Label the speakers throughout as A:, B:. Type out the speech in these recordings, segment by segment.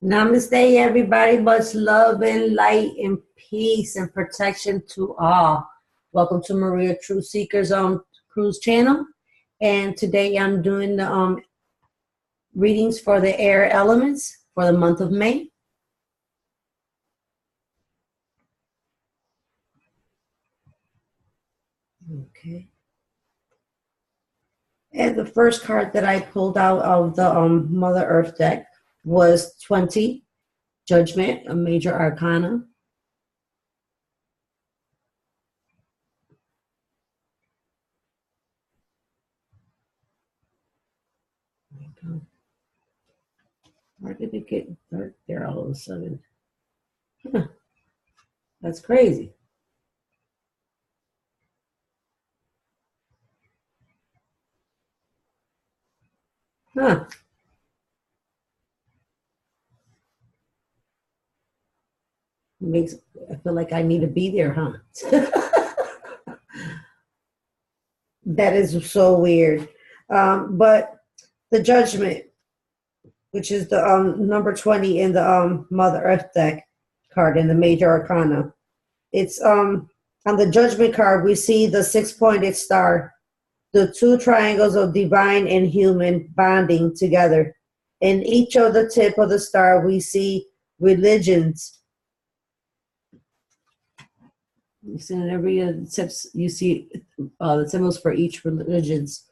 A: Namaste, everybody. Much love and light and peace and protection to all. Welcome to Maria Truth Seekers Cruise channel. And today I'm doing the readings for the air elements for the month of May. Okay. And the first card that I pulled out of the Mother Earth deck was 20, Judgment, a major arcana. Why did it get dark there all of a sudden? Huh. That's crazy. Huh. I feel like I need to be there, huh? That is so weird. But the Judgment, which is the number 20 in the Mother Earth deck card in the Major Arcana. It's on the Judgment card, we see the 6-pointed star, the 2 triangles of divine and human bonding together. In each of the tip of the star, we see religions. You see in every tips, you see the symbols for each religions.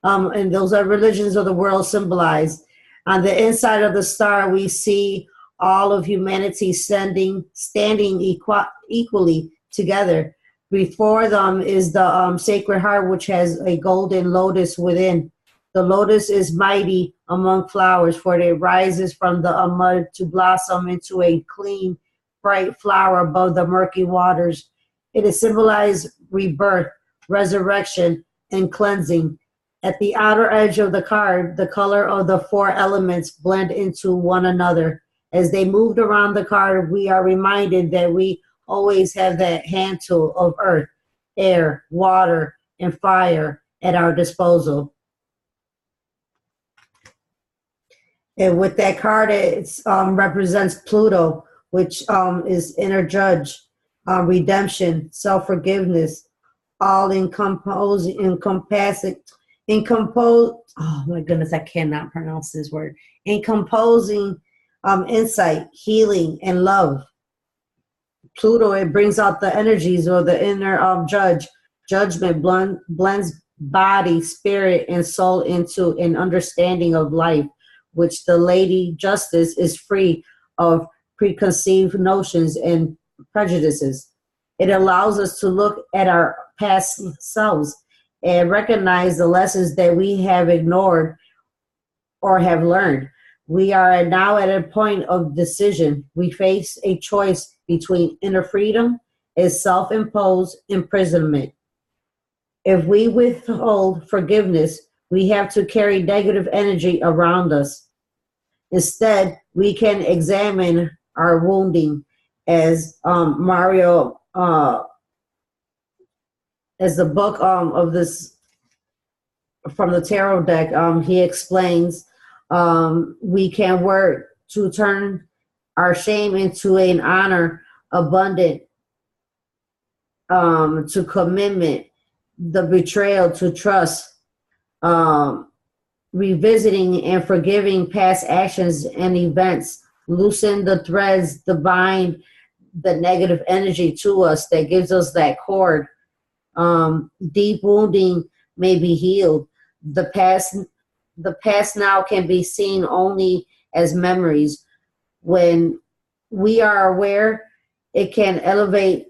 A: And those are religions of the world symbolized. On the inside of the star, we see all of humanity standing equally together. Before them is the Sacred Heart, which has a golden lotus within. The lotus is mighty among flowers, for it rises from the mud to blossom into a clean, bright flower above the murky waters. It is symbolized rebirth, resurrection, and cleansing. At the outer edge of the card, the color of the 4 elements blend into one another. As they moved around the card, we are reminded that we always have that hand tool of earth, air, water, and fire at our disposal. And with that card, it represents Pluto, which is inner judge, redemption, self-forgiveness, all encompassing. Oh my goodness, I cannot pronounce this word. Incomposing insight, healing, and love. Pluto, it brings out the energies or the inner judgment, blends body, spirit, and soul into an understanding of life, which the Lady Justice is free of preconceived notions and prejudices. It allows us to look at our past selves and recognize the lessons that we have ignored or have learned. We are now at a point of decision. We face a choice between inner freedom and self imposed imprisonment. If we withhold forgiveness, we have to carry negative energy around us. Instead, we can examine our wounding as Mario, as the book of this from the tarot deck, he explains we can work to turn our shame into an honor, abundant to commitment, the betrayal to trust, revisiting and forgiving past actions and events, loosen the threads that bind the negative energy to us that gives us that cord. Deep wounding may be healed. The past now can be seen only as memories. When we are aware, it can elevate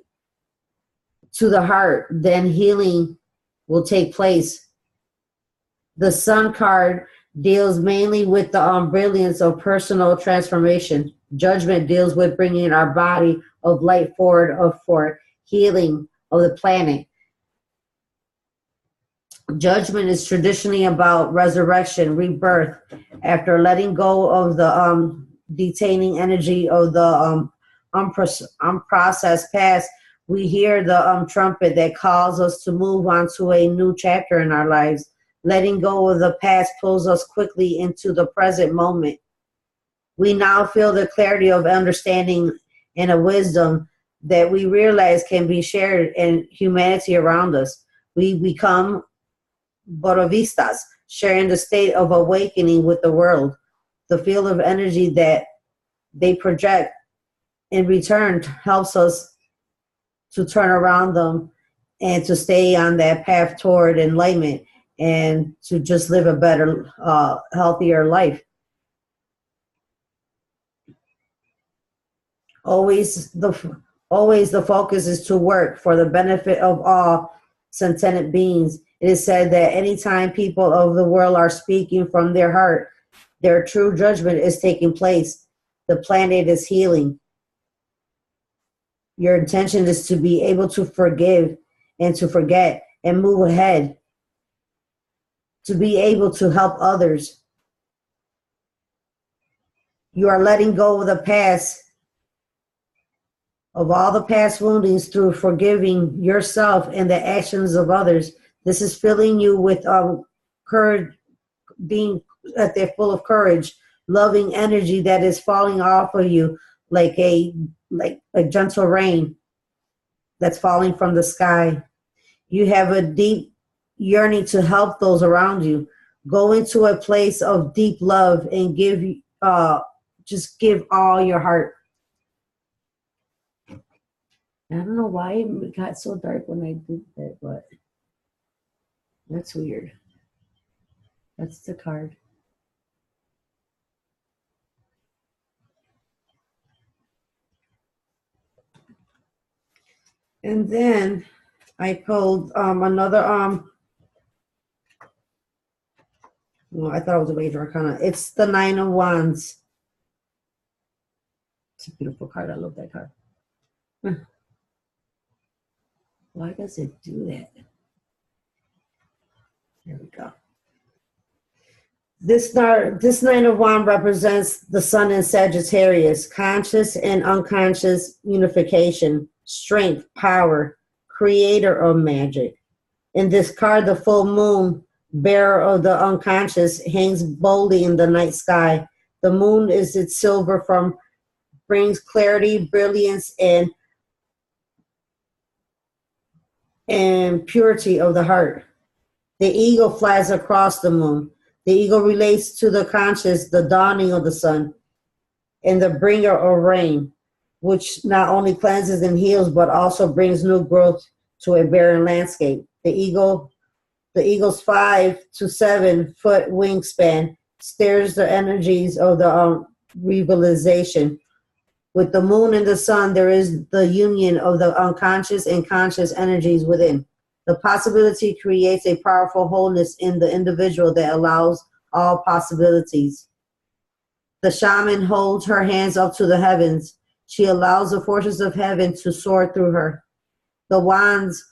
A: to the heart, then healing will take place. The Sun card deals mainly with the brilliance of personal transformation. Judgment deals with bringing our body of light forward for healing of the planet. Judgment is traditionally about resurrection, rebirth, after letting go of the detaining energy of the unprocessed past. We hear the trumpet that calls us to move on to a new chapter in our lives. Letting go of the past pulls us quickly into the present moment. We now feel the clarity of understanding and a wisdom that we realize can be shared in humanity around us. We become Bodhisattvas, sharing the state of awakening with the world. The field of energy that they project in return helps us to turn around them and to stay on that path toward enlightenment and to just live a better, healthier life. Always the focus is to work for the benefit of all sentient beings. It is said that anytime people of the world are speaking from their heart, their true judgment is taking place. The planet is healing. Your intention is to be able to forgive and to forget and move ahead, to be able to help others. You are letting go of the past, of all the past woundings through forgiving yourself and the actions of others. This is filling you with courage, being that they're full of courage, loving energy that is falling off of you like a gentle rain that's falling from the sky. You have a deep yearning to help those around you. Go into a place of deep love and just give all your heart. I don't know why it got so dark when I did that, but that's weird. That's the card. And then I pulled another well, I thought it was a major arcana. It's the Nine of Wands. It's a beautiful card. I love that card. Why does it do that? There we go. This Nine of Wands represents the Sun in Sagittarius, conscious and unconscious unification, strength, power, creator of magic. In this card, the full moon, bearer of the unconscious, hangs boldly in the night sky. The moon is its silver brings clarity, brilliance, and purity of the heart. The eagle flies across the moon. The eagle relates to the conscious, the dawning of the sun, and the bringer of rain, which not only cleanses and heals, but also brings new growth to a barren landscape. The The eagle's 5 to 7 foot wingspan stirs the energies of the revitalization. With the moon and the sun, there is the union of the unconscious and conscious energies within. The possibility creates a powerful wholeness in the individual that allows all possibilities. The shaman holds her hands up to the heavens. She allows the forces of heaven to soar through her. The wand's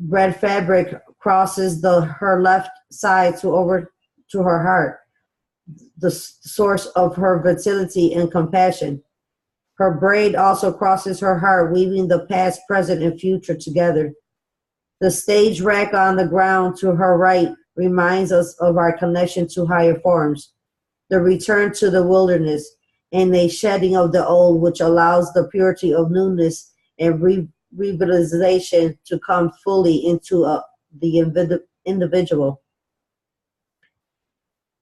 A: red fabric crosses her left side over to her heart, the source of her vitality and compassion. Her braid also crosses her heart, weaving the past, present, and future together. The stage rack on the ground to her right reminds us of our connection to higher forms, the return to the wilderness, and a shedding of the old, which allows the purity of newness and revitalization to come fully into the individual.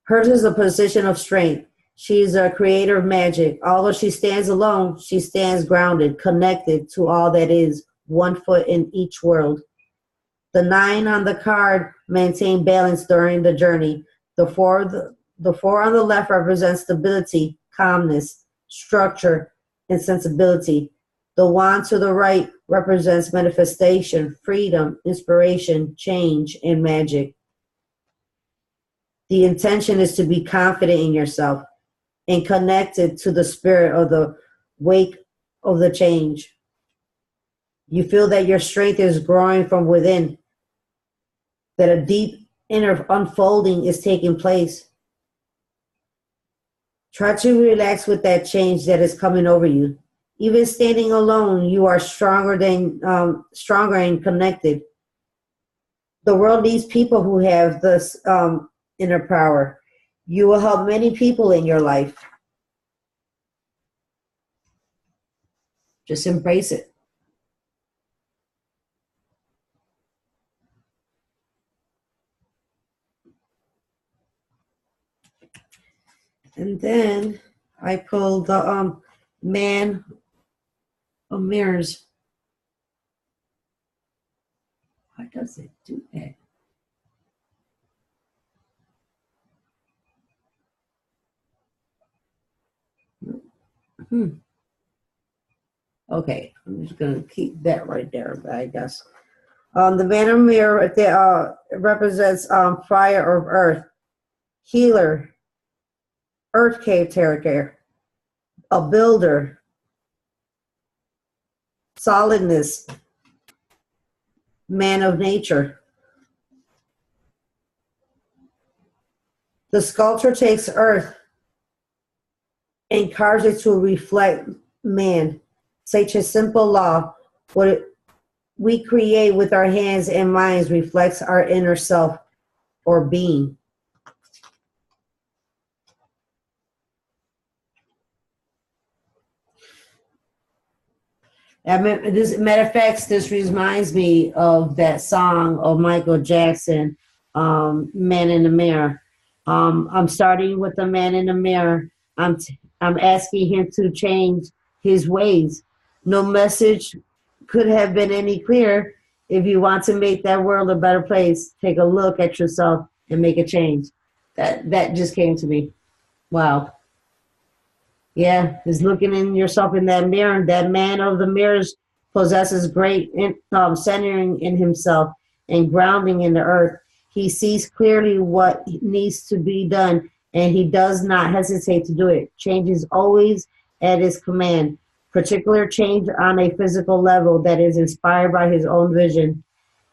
A: Hers is a position of strength. She is a creator of magic. Although she stands alone, she stands grounded, connected to all that is, 1 foot in each world. The 9 on the card maintain balance during the journey. The four on the left represents stability, calmness, structure, and sensibility. The wand to the right represents manifestation, freedom, inspiration, change, and magic. The intention is to be confident in yourself and connected to the spirit of the wake of the change. You feel that your strength is growing from within, that a deep inner unfolding is taking place. Try to relax with that change that is coming over you. Even standing alone, you are stronger and connected. The world needs people who have this inner power. You will help many people in your life. Just embrace it. And then I pulled the Man of Mirrors. Why does it do that? Okay, I'm just going to keep that right there, I guess. The Man of Mirror represents fire of earth, healer, earth cave caretaker, a builder, solidness, man of nature. The sculptor takes earth and carves it to reflect man. Such a simple law. What we create with our hands and minds reflects our inner self or being. This matter of fact, this reminds me of that song of Michael Jackson, "Man in the Mirror." I'm starting with the man in the mirror. I'm asking him to change his ways. No message could have been any clearer. If you want to make that world a better place, take a look at yourself and make a change. That just came to me. Wow. Yeah, is looking in yourself in that mirror. That man of the mirrors possesses great centering in himself and grounding in the earth. He sees clearly what needs to be done, and he does not hesitate to do it. Change is always at his command, particular change on a physical level that is inspired by his own vision.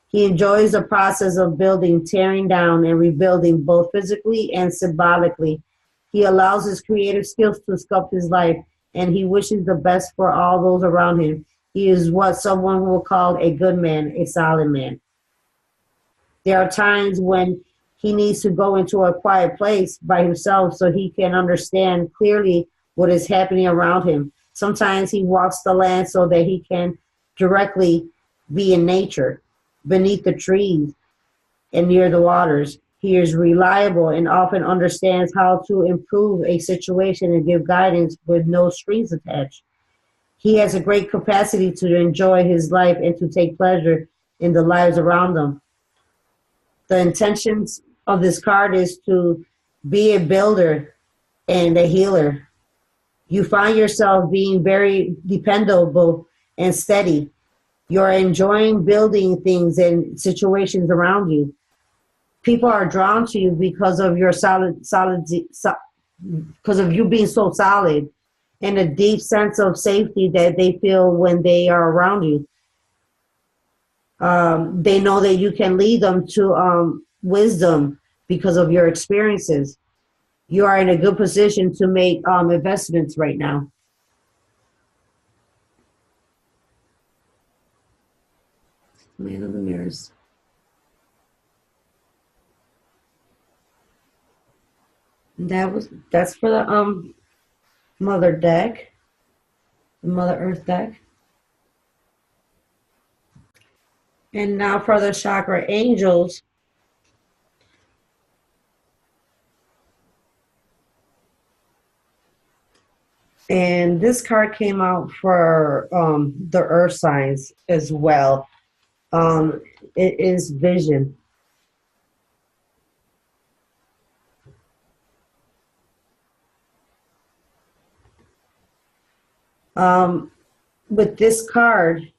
A: He enjoys the process of building, tearing down, and rebuilding both physically and symbolically. He allows his creative skills to sculpt his life, and he wishes the best for all those around him. He is what someone will call a good man, a solid man. There are times when he needs to go into a quiet place by himself so he can understand clearly what is happening around him. Sometimes he walks the land so that he can directly be in nature, beneath the trees and near the waters. He is reliable and often understands how to improve a situation and give guidance with no strings attached. He has a great capacity to enjoy his life and to take pleasure in the lives around him. The intentions of this card is to be a builder and a healer. You find yourself being very dependable and steady. You're enjoying building things and situations around you. People are drawn to you because of your because of you being so solid, and a deep sense of safety that they feel when they are around you. They know that you can lead them to wisdom because of your experiences. You are in a good position to make investments right now. Man of the Mirrors. That's for the Mother deck, the Mother Earth deck. And now for the chakra angels. And this card came out for the earth signs as well. It is vision. With this card,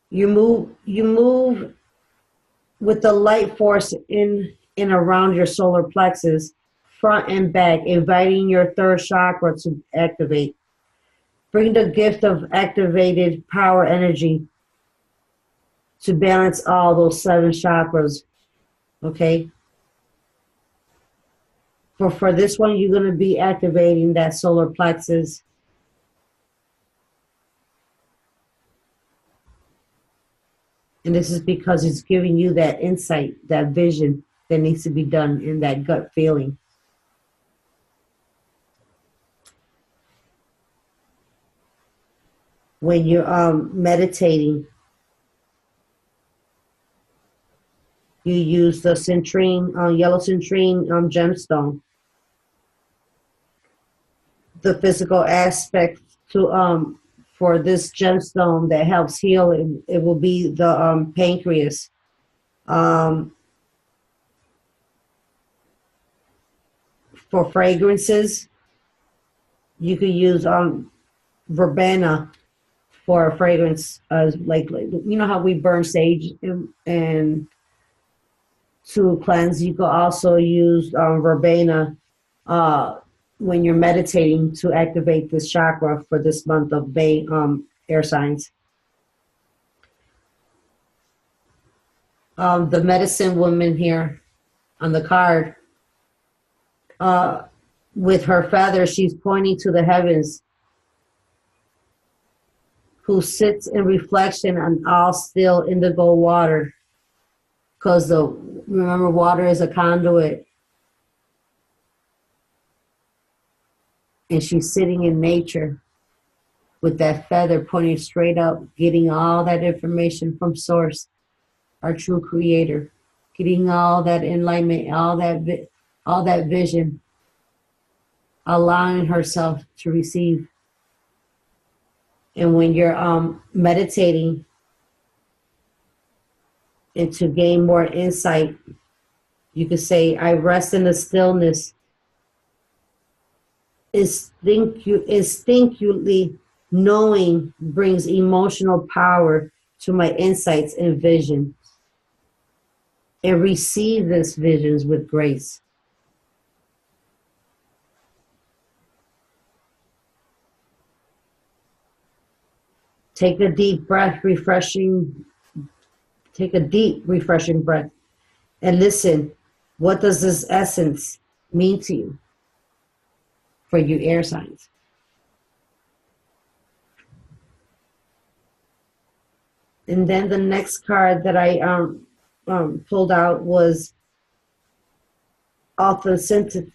A: you move with the light force in and around your solar plexus, front and back, inviting your third chakra to activate. Bring the gift of activated power energy to balance all those 7 chakras, okay? For this one, you're going to be activating that solar plexus. And this is because it's giving you that insight, that vision that needs to be done in that gut feeling. When you're meditating, you use the citrine, yellow citrine gemstone. The physical aspect to for this gemstone that helps heal, it will be the pancreas. For fragrances, you could use verbena for a fragrance, like you know how we burn sage and to cleanse. You could also use verbena when you're meditating to activate this chakra for this month of May air signs. The medicine woman here on the card, with her feather, she's pointing to the heavens, who sits in reflection on all still indigo water. Because remember, water is a conduit. And she's sitting in nature with that feather pointing straight up, getting all that information from Source, our true creator, getting all that enlightenment, all that vision, allowing herself to receive. And when you're meditating and to gain more insight, you could say, I rest in the stillness, instinctively knowing brings emotional power to my insights and vision, and receive these visions with grace. Take a deep breath, take a deep, refreshing breath, and listen. What does this essence mean to you? For you air signs. And then the next card that I pulled out was authenticity.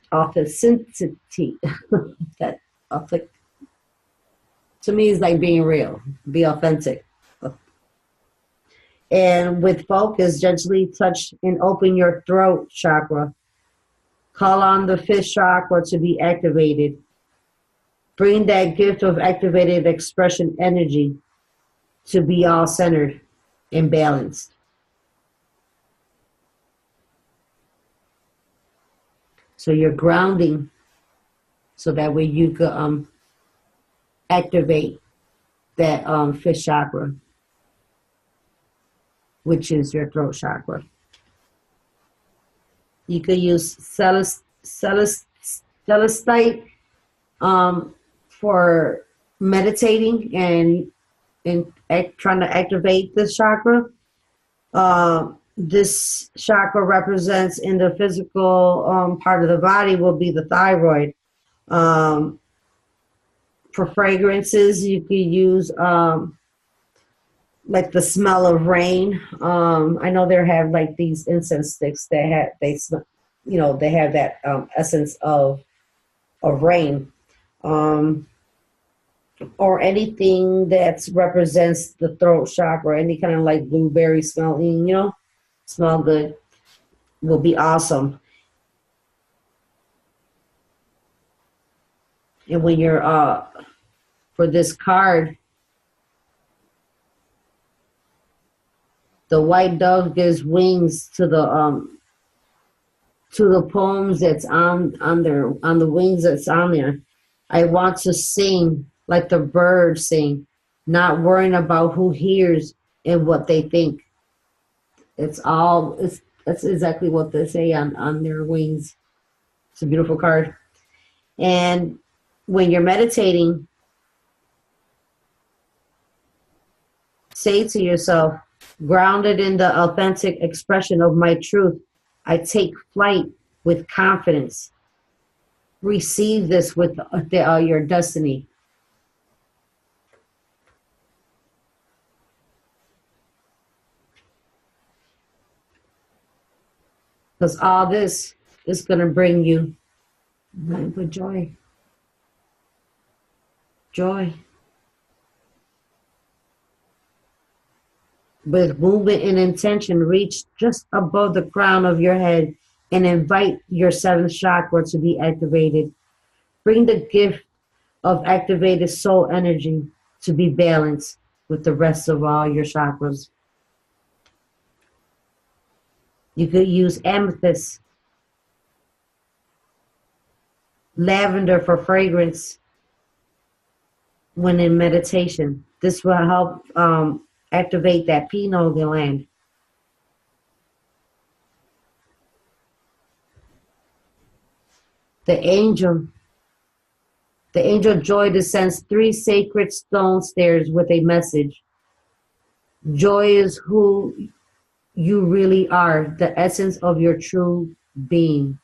A: That to me is like being real, be authentic. And with focus, gently touch and open your throat chakra. Call on the 5th chakra to be activated. Bring that gift of activated expression energy to be all centered and balanced. So you're grounding, so that way you could activate that fifth chakra, which is your throat chakra. You could use celestite for meditating and trying to activate this chakra. This chakra represents in the physical part of the body will be the thyroid. Um, for fragrances, you could use like the smell of rain. I know they have like these incense sticks that they have that essence of rain, or anything that represents the throat chakra. Any kind of like blueberry smelling, smell good, will be awesome. And when you're for this card, the white dove gives wings to the poems that's on the wings that's on there. I want to sing like the birds sing, not worrying about who hears and what they think. That's exactly what they say on their wings. It's a beautiful card. And when you're meditating, say to yourself, grounded in the authentic expression of my truth, I take flight with confidence. Receive this with your destiny. Because all this is going to bring you nothing but joy. Joy. With movement and intention, reach just above the crown of your head and invite your seventh chakra to be activated. Bring the gift of activated soul energy to be balanced with the rest of all your chakras. You could use amethyst, lavender for fragrance when in meditation. This will help activate that pineal gland. The angel Joy descends 3 sacred stone stairs with a message. Joy is who you really are, the essence of your true being.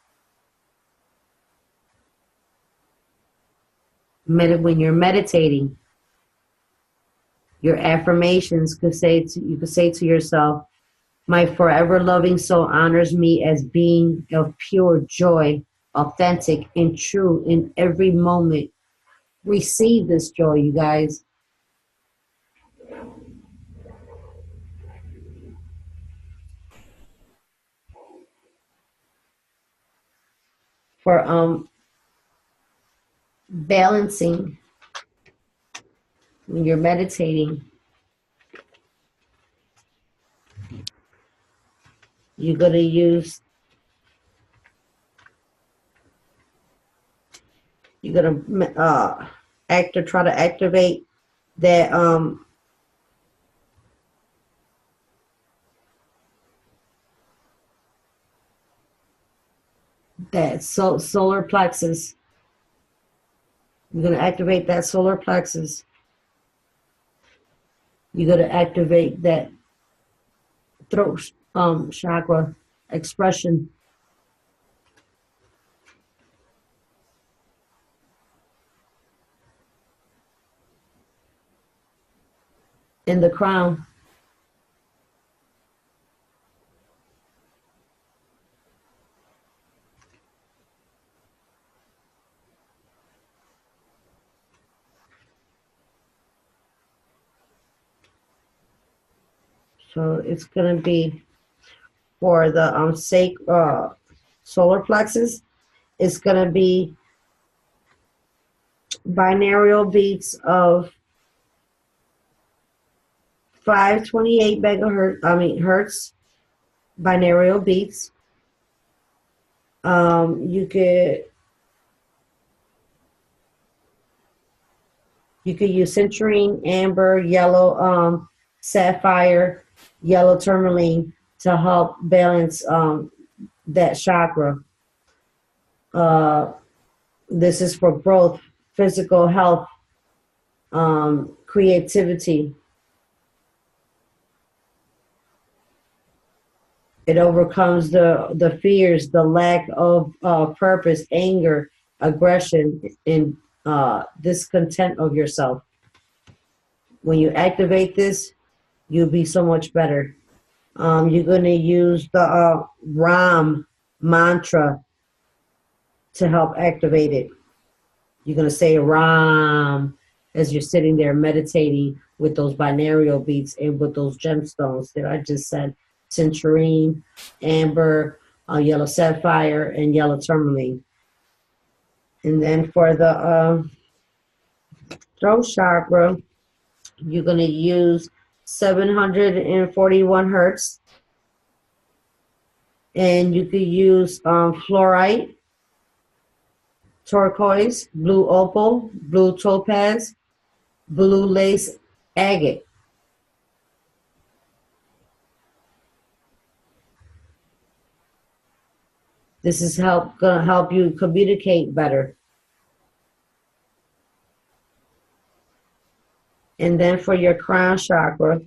A: When you're meditating, your affirmations you could say to yourself, my forever loving soul honors me as being of pure joy, authentic and true in every moment. Receive this joy, you guys. For balancing, when you're meditating, you're going to try to activate that solar plexus. You're going to activate that solar plexus. You're going to activate that throat chakra expression. In the crown. So it's going to be for the solar plexus. It's going to be binaural beats of 528 hertz, binaural beats. You could use citrine, amber, yellow sapphire, yellow tourmaline to help balance that chakra. Uh, this is for both physical health, creativity. It overcomes the fears, the lack of purpose, anger, aggression, and discontent of yourself. When you activate this, you'll be so much better. You're going to use the Ram mantra to help activate it. You're going to say Ram as you're sitting there meditating with those binaural beats and with those gemstones that I just said, citrine, amber, yellow sapphire, and yellow tourmaline. And then for the throat chakra, you're going to use 741 hertz. And you could use fluorite, turquoise, blue opal, blue topaz, blue lace agate. This is gonna help you communicate better. And then for your crown chakra,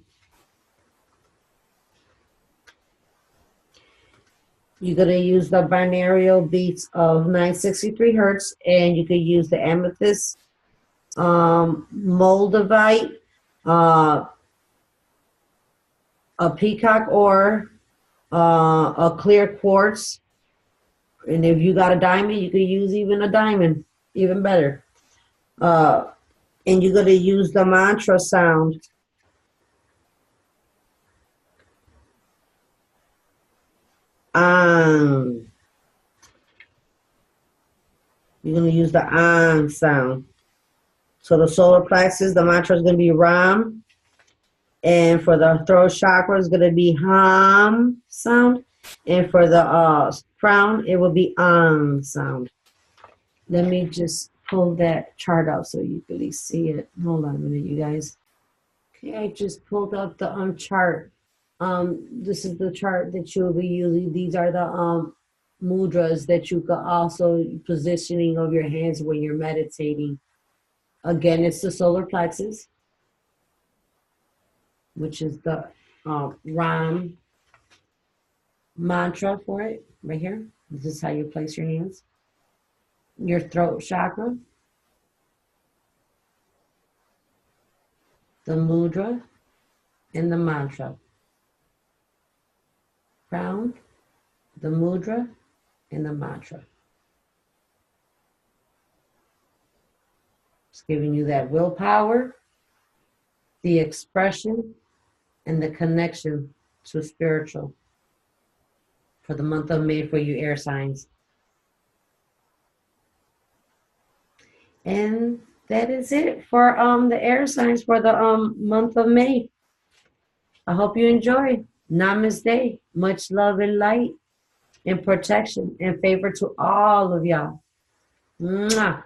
A: you're gonna use the binaural beats of 963 hertz, and you could use the amethyst, moldavite, a peacock ore, a clear quartz, and if you got a diamond, you could use even a diamond, even better. And you're going to use the mantra sound. You're going to use the sound. So the solar plexus, the mantra is going to be Ram. And for the throat chakra, it's going to be Ham sound. And for the crown, it will be sound. Let me just pull that chart out so you can really see it. Hold on a minute, you guys. Okay, I just pulled up the chart. This is the chart that you'll be using. These are the mudras that you could also positioning of your hands when you're meditating. Again, it's the solar plexus, which is the Ram mantra for it, right here. This is how you place your hands. Your throat chakra, the mudra, and the mantra. Crown, the mudra, and the mantra. It's giving you that willpower, the expression, and the connection to spiritual for the month of May for you air signs. And that is it for the air signs for the month of May. I hope you enjoy. Namaste. Much love and light and protection and favor to all of y'all. Mwah.